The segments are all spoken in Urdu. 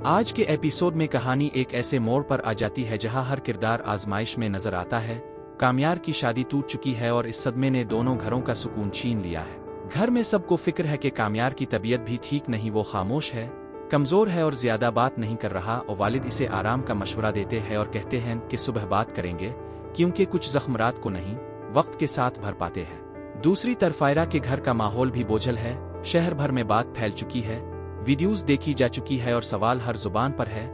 آج کے ایپیسوڈ میں کہانی ایک ایسے موڑ پر آ جاتی ہے جہاں ہر کردار آزمائش میں نظر آتا ہے۔ کامیار کی شادی ٹوٹ چکی ہے اور اس صدمے نے دونوں گھروں کا سکون چھین لیا ہے۔ گھر میں سب کو فکر ہے کہ کامیار کی طبیعت بھی ٹھیک نہیں، وہ خاموش ہے، کمزور ہے اور زیادہ بات نہیں کر رہا، اور والد اسے آرام کا مشورہ دیتے ہیں اور کہتے ہیں کہ صبح بات کریں گے، کیونکہ کچھ زخم رات کو نہیں وقت کے ساتھ بھر پاتے ہیں۔ دوسری طرف آئرہ کے گھر کا ماحول بھی بوجھل ہے، شہر بھر میں بات پھیل چکی ہے، ویڈیوز دیکھی جا چکی ہے اور سوال ہر زبان پر ہے۔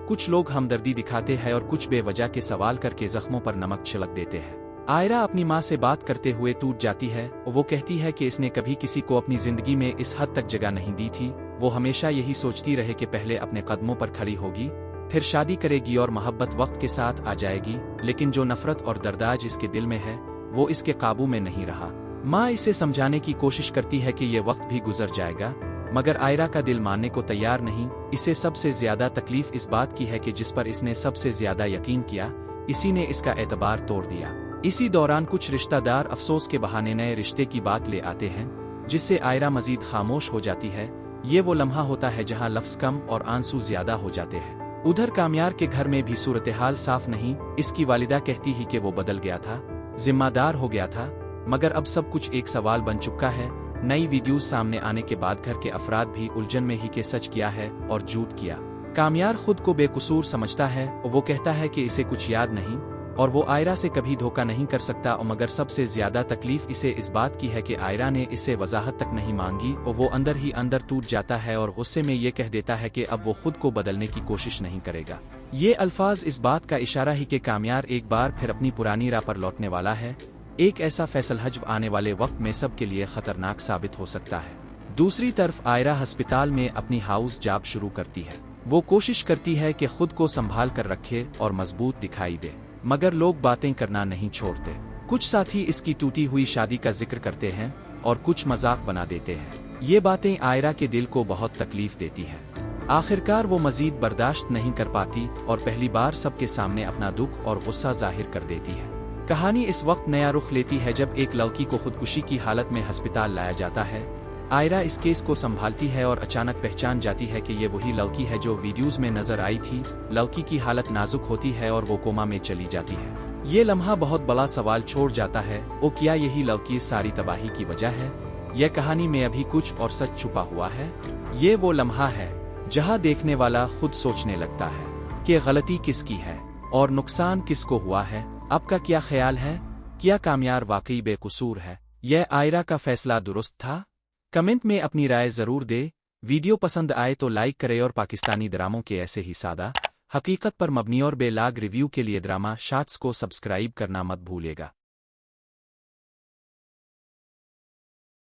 کچھ لوگ ہمدردی دکھاتے ہیں اور کچھ بے وجہ کے سوال کر کے زخموں پر نمک چھڑک دیتے ہیں۔ آئرہ اپنی ماں سے بات کرتے ہوئے ٹوٹ جاتی ہے اور وہ کہتی ہے کہ اس نے کبھی کسی کو اپنی زندگی میں اس حد تک جگہ نہیں دی تھی۔ وہ ہمیشہ یہی سوچتی رہے کہ پہلے اپنے قدموں پر کھڑی ہوگی، پھر شادی کرے گی اور محبت وقت کے ساتھ آ جائے گی، لیکن جو نفرت اور درداج اس کے دل میں ہے وہ اس کے قابو میں نہیں رہا۔ ماں اسے سمجھانے کی کوشش کرتی ہے کہ یہ وقت بھی گزر جائے گا، مگر آئرہ کا دل ماننے کو تیار نہیں۔ اسے سب سے زیادہ تکلیف اس بات کی ہے کہ جس پر اس نے سب سے زیادہ یقین کیا، اسی نے اس کا اعتبار توڑ دیا۔ اسی دوران کچھ رشتہ دار افسوس کے بہانے نئے رشتے کی بات لے آتے ہیں، جس سے آئرہ مزید خاموش ہو جاتی ہے۔ یہ وہ لمحہ ہوتا ہے جہاں لفظ کم اور آنسو زیادہ ہو جاتے ہیں۔ ادھر کامیار کے گھر میں بھی صورتحال صاف نہیں۔ اس کی والدہ کہتی ہی کہ وہ بدل گیا تھا، ذمہ دار ہو گیا تھا، مگر اب سب کچھ ایک سوال بن چکا ہے۔ نئی ویڈیوز سامنے آنے کے بعد گھر کے افراد بھی الجھن میں ہی کہ سچ کیا ہے اور جھوٹ کیا۔ کامیار خود کو بے قصور سمجھتا ہے اور وہ کہتا ہے کہ اسے کچھ یاد نہیں اور وہ آئرہ سے کبھی دھوکہ نہیں کر سکتا، اور مگر سب سے زیادہ تکلیف اسے اس بات کی ہے کہ آئرہ نے اسے وضاحت تک نہیں مانگی، اور وہ اندر ہی اندر ٹوٹ جاتا ہے اور غصے میں یہ کہہ دیتا ہے کہ اب وہ خود کو بدلنے کی کوشش نہیں کرے گا۔ یہ الفاظ اس بات کا اشارہ ہی کہ کامیار ایک بار پھر اپنی پرانی راہ پر لوٹنے والا ہے۔ ایک ایسا فیصل حجو آنے والے وقت میں سب کے لیے خطرناک ثابت ہو سکتا ہے۔ دوسری طرف آئرہ ہسپتال میں اپنی ہاؤس جاب شروع کرتی ہے۔ وہ کوشش کرتی ہے کہ خود کو سنبھال کر رکھے اور مضبوط دکھائی دے، مگر لوگ باتیں کرنا نہیں چھوڑتے۔ کچھ ساتھی اس کی ٹوٹی ہوئی شادی کا ذکر کرتے ہیں اور کچھ مذاق بنا دیتے ہیں۔ یہ باتیں آئرہ کے دل کو بہت تکلیف دیتی ہیں۔ آخرکار وہ مزید برداشت نہیں کر پاتی اور پہلی بار سب کے سامنے اپنا دکھ اور غصہ ظاہر کر دیتی ہے۔ کہانی اس وقت نیا رخ لیتی ہے جب ایک لڑکی کو خودکشی کی حالت میں ہسپتال لایا جاتا ہے۔ آئرہ اس کیس کو سنبھالتی ہے اور اچانک پہچان جاتی ہے کہ یہ وہی لڑکی ہے جو ویڈیوز میں نظر آئی تھی۔ لڑکی کی حالت نازک ہوتی ہے اور وہ کوما میں چلی جاتی ہے۔ یہ لمحہ بہت بڑا سوال چھوڑ جاتا ہے، او کیا یہی لڑکی ساری تباہی کی وجہ ہے؟ یہ کہانی میں ابھی کچھ اور سچ چھپا ہوا ہے؟ یہ وہ لمحہ ہے جہاں دیکھنے والا خود سوچنے لگتا ہے کہ غلطی کس کی ہے اور نقصان کس کو ہوا ہے۔ آپ کا کیا خیال ہے؟ کیا کامیار واقعی بے قصور ہے؟ یہ آئرہ کا فیصلہ درست تھا؟ کمنٹ میں اپنی رائے ضرور دے۔ ویڈیو پسند آئے تو لائک کرے اور پاکستانی ڈراموں کے ایسے ہی سادہ، حقیقت پر مبنی اور بے لاگ ریویو کے لیے ڈرامہ شارٹس کو سبسکرائب کرنا مت بھولیے گا۔